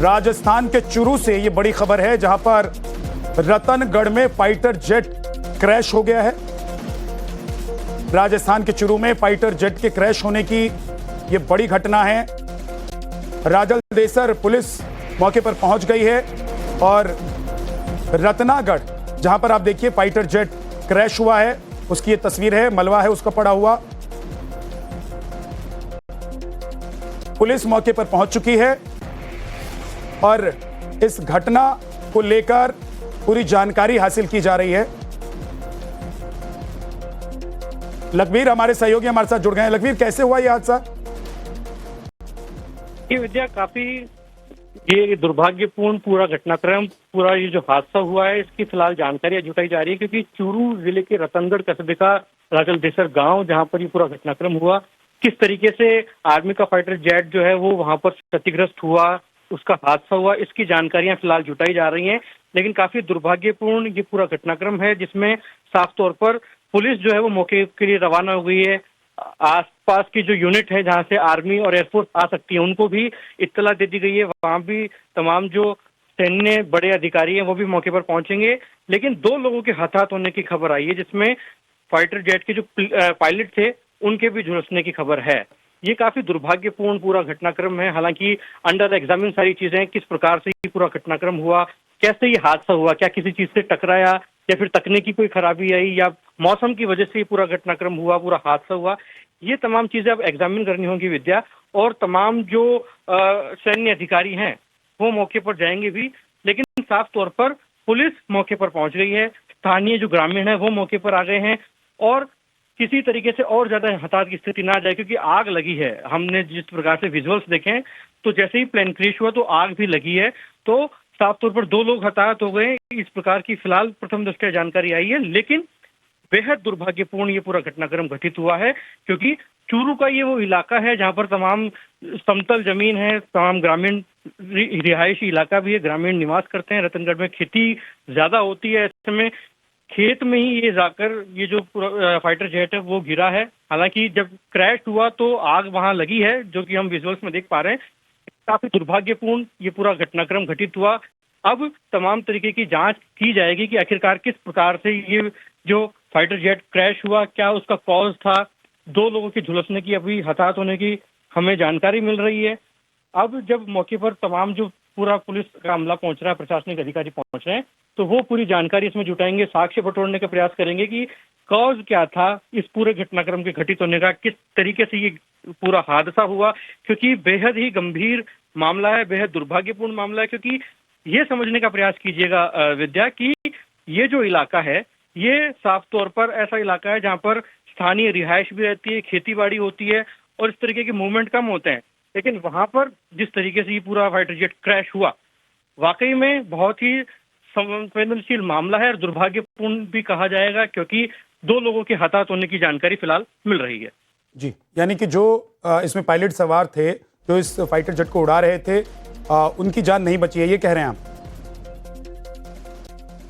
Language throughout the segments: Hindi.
राजस्थान के चुरू से ये बड़ी खबर है, जहां पर रतनगढ़ में फाइटर जेट क्रैश हो गया है। राजस्थान के चुरू में फाइटर जेट के क्रैश होने की ये बड़ी घटना है। राजलदेसर पुलिस मौके पर पहुंच गई है और रत्नागढ़, जहां पर आप देखिए फाइटर जेट क्रैश हुआ है, उसकी ये तस्वीर है, मलबा है उसका पड़ा हुआ। पुलिस मौके पर पहुंच चुकी है और इस घटना को लेकर पूरी जानकारी हासिल की जा रही है। लखबीर हमारे सहयोगी हमारे साथ जुड़ गए हैं। लखबीर, कैसे हुआ यह हादसा? ये विद्या, काफी ये दुर्भाग्यपूर्ण पूरा घटनाक्रम, पूरा ये जो हादसा हुआ है, इसकी फिलहाल जानकारियां जुटाई जा रही है। क्योंकि चूरू जिले के रतनगढ़ कस्बे का राजलदेसर गांव, जहां पर ये पूरा घटनाक्रम हुआ, किस तरीके से आर्मी का फाइटर जेट जो है वो वहां पर क्षतिग्रस्त हुआ, उसका हादसा हुआ, इसकी जानकारियां फिलहाल जुटाई जा रही हैं। लेकिन काफी दुर्भाग्यपूर्ण ये पूरा घटनाक्रम है, जिसमें साफ तौर पर पुलिस जो है वो मौके के लिए रवाना हो गई है। आसपास की जो यूनिट है जहां से आर्मी और एयरफोर्स आ सकती है, उनको भी इत्तला दे दी गई है। वहां भी तमाम जो सैन्य बड़े अधिकारी हैं वो भी मौके पर पहुंचेंगे। लेकिन 2 लोगों के हताहत होने की खबर आई है, जिसमें फाइटर जेट के जो पायलट थे उनके भी झुलसने की खबर है। ये काफी दुर्भाग्यपूर्ण पूरा घटनाक्रम है। हालांकि अंडर एग्जामिन सारी चीजें, किस प्रकार से ये पूरा घटनाक्रम हुआ, कैसे ये हादसा हुआ, क्या किसी चीज से टकराया या फिर तकनीकी कोई खराबी आई या मौसम की वजह से ये पूरा घटनाक्रम हुआ, पूरा हादसा हुआ, ये तमाम चीजें अब एग्जामिन करनी होंगी विद्या। और तमाम जो सैन्य अधिकारी हैं वो मौके पर जाएंगे भी। लेकिन साफ तौर पर पुलिस मौके पर पहुंच गई है, स्थानीय जो ग्रामीण है वो मौके पर आ गए हैं और किसी तरीके से और ज्यादा हताहत की स्थिति ना जाए, क्योंकि आग लगी है। हमने जिस प्रकार से विजुअल्स देखे तो जैसे ही प्लेन क्रैश हुआ तो आग भी लगी है, तो साफ तौर पर 2 लोग हताहत हो गए। इस प्रकार की फिलहाल प्रथम दृष्टया जानकारी आई है। लेकिन बेहद दुर्भाग्यपूर्ण ये पूरा घटनाक्रम घटित हुआ है, क्योंकि चूरू का ये वो इलाका है जहां पर तमाम समतल जमीन है, तमाम ग्रामीण रिहायशी इलाका भी है, ग्रामीण निवास करते हैं। रतनगढ़ में खेती ज्यादा होती है, ऐसे में खेत में ही ये जाकर ये जो फाइटर जेट है वो गिरा है। हालांकि जब क्रैश हुआ तो आग वहां लगी है, जो कि हम विजुअल्स में देख पा रहे हैं। काफी दुर्भाग्यपूर्ण ये पूरा घटनाक्रम घटित हुआ। अब तमाम तरीके की जांच की जाएगी कि आखिरकार किस प्रकार से ये जो फाइटर जेट क्रैश हुआ, क्या उसका कॉज था। 2 लोगों के झुलसने की, अभी हताहत होने की हमें जानकारी मिल रही है। अब जब मौके पर तमाम जो पूरा पुलिस का अमला पहुंच रहा है, प्रशासनिक अधिकारी पहुंच रहे हैं, तो वो पूरी जानकारी इसमें जुटाएंगे, साक्ष्य बटोरने का प्रयास करेंगे कि कॉज क्या था इस पूरे घटनाक्रम के घटित होने का, किस तरीके से ये पूरा हादसा हुआ। क्योंकि बेहद ही गंभीर मामला है, बेहद दुर्भाग्यपूर्ण मामला है। क्योंकि ये समझने का प्रयास कीजिएगा विद्या, कि ये जो इलाका है ये साफ तौर पर ऐसा इलाका है जहां पर स्थानीय रिहायश भी रहती है, खेती बाड़ी होती है और इस तरीके के मूवमेंट कम होते हैं। लेकिन वहां पर जिस तरीके से ये पूरा फाइटर जेट क्रैश हुआ, वाकई में बहुत ही संवेदनशील मामला है और दुर्भाग्यपूर्ण भी कहा जाएगा, क्योंकि 2 लोगों के हताहत होने की जानकारी फिलहाल मिल रही है। जी, यानी कि जो इसमें पायलट सवार थे, जो इस फाइटर जेट को उड़ा रहे थे, उनकी जान नहीं बची है, ये कह रहे हैं आप?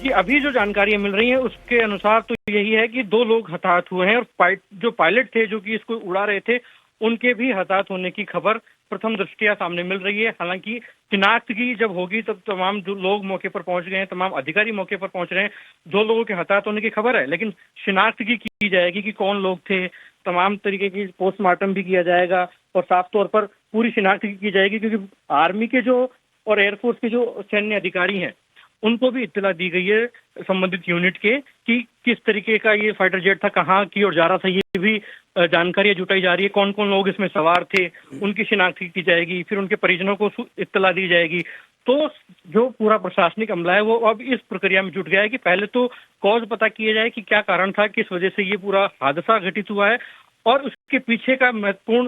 जी, अभी जो जानकारियां मिल रही हैं उसके अनुसार तो यही है कि 2 लोग हताहत हुए हैं और जो पायलट थे जो कि इसको उड़ा रहे थे, उनके भी हताहत होने की खबर प्रथम दृष्टया सामने मिल रही है। हालांकि शिनाख्त की जब होगी तब तमाम जो लोग मौके पर पहुंच गए हैं, तमाम अधिकारी मौके पर पहुंच रहे हैं। 2 लोगों के हताहत होने की खबर है, लेकिन शिनाख्त की जाएगी कि कौन लोग थे, तमाम तरीके की पोस्टमार्टम भी किया जाएगा और साफ तौर पर पूरी शिनाख्त की जाएगी। क्योंकि आर्मी के जो और एयरफोर्स के जो सैन्य अधिकारी हैं उनको भी इत्तला दी गई है संबंधित यूनिट के, कि किस तरीके का ये फाइटर जेट था, कहाँ की ओर जा रहा था, ये भी जानकारियां जुटाई जा रही है। कौन कौन लोग इसमें सवार थे, उनकी शिनाख्त की जाएगी, फिर उनके परिजनों को इत्तला दी जाएगी। तो जो पूरा प्रशासनिक अमला है वो अब इस प्रक्रिया में जुट गया है कि पहले तो कॉज पता किया जाए कि क्या कारण था, किस वजह से ये पूरा हादसा घटित हुआ है और उसके पीछे का महत्वपूर्ण